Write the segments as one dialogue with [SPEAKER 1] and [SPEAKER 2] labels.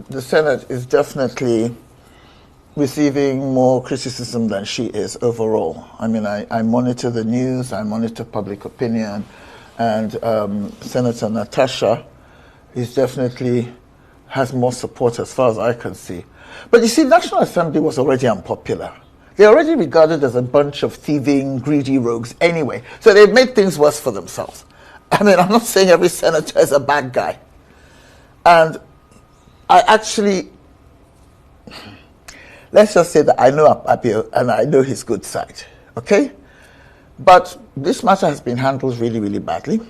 [SPEAKER 1] the Senate is definitely receiving more criticism than she is overall. I mean, I monitor the news, I monitor public opinion, and Senator Natasha is definitely has more support as far as I can see. But you see, National Assembly was already unpopular. They're already regarded as a bunch of thieving, greedy rogues anyway. So they've made things worse for themselves. I mean, I'm not saying every senator is a bad guy. And I actually, let's just say that I know Akpabio and I know his good side, okay? But this matter has been handled really, really badly.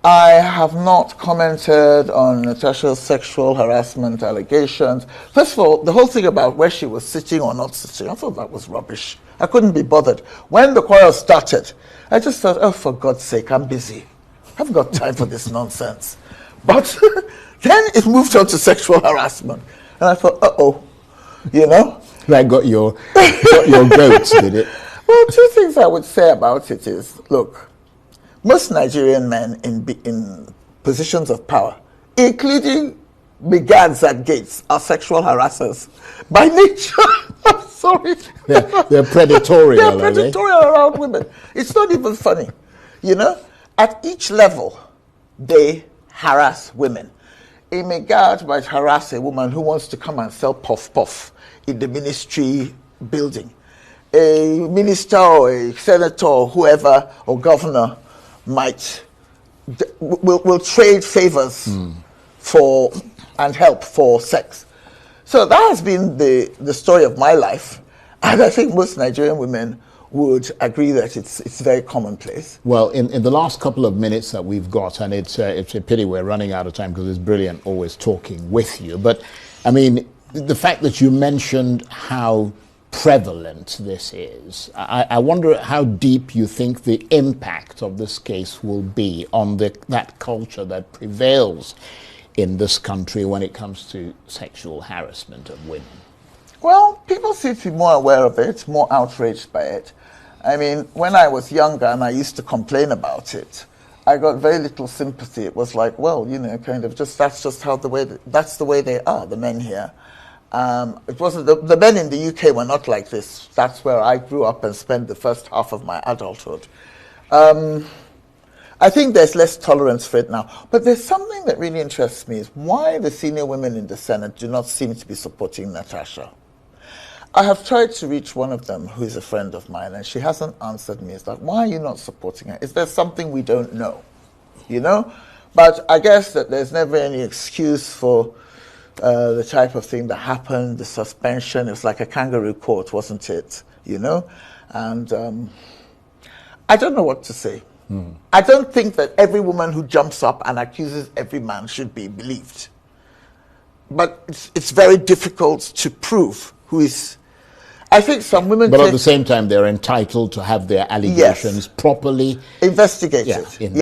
[SPEAKER 1] I have not commented on Natasha's sexual harassment allegations. First of all, the whole thing about where she was sitting or not sitting, I thought that was rubbish. I couldn't be bothered. When the quarrel started, I just thought, oh, for God's sake, I'm busy. I haven't got time for this nonsense. But then it moved on to sexual harassment. And I thought, uh-oh, you know?
[SPEAKER 2] That got your goats, did it?
[SPEAKER 1] Well, two things I would say about it is, look, most Nigerian men in positions of power, including brigads at gates, are sexual harassers by nature. I'm sorry.
[SPEAKER 2] They're predatory.
[SPEAKER 1] They're predatory around women. It's not even funny. You know, at each level, they harass women. A brigade might harass a woman who wants to come and sell puff-puff in the ministry building. A minister or a senator or whoever or governor will trade favors for and help for sex. So that has been the story of my life, and I think most Nigerian women would agree that it's very commonplace.
[SPEAKER 2] Well, in the last couple of minutes that we've got, and it's a pity we're running out of time because it's brilliant always talking with you, but I mean, the fact that you mentioned how prevalent this is, I wonder how deep you think the impact of this case will be on that culture that prevails in this country when it comes to sexual harassment of women.
[SPEAKER 1] Well, people seem to be more aware of it, more outraged by it. I mean, when I was younger and I used to complain about it, I got very little sympathy. It was like, well, you know, kind of just, that's just how that's the way they are, the men here. It wasn't the men in the UK were not like this. That's where I grew up and spent the first half of my adulthood. I think there's less tolerance for it now. But there's something that really interests me is why the senior women in the Senate do not seem to be supporting Natasha. I have tried to reach one of them who is a friend of mine, and she hasn't answered me. It's like, why are you not supporting her? Is there something we don't know? You know? But I guess that there's never any excuse for the type of thing that happened, the suspension. It was like a kangaroo court, wasn't it? You know? And I don't know what to say. I don't think that every woman who jumps up and accuses every man should be believed. But it's very difficult to prove who is. I think some women.
[SPEAKER 2] But at the same time, they're entitled to have their allegations properly
[SPEAKER 1] investigated.
[SPEAKER 2] Yeah,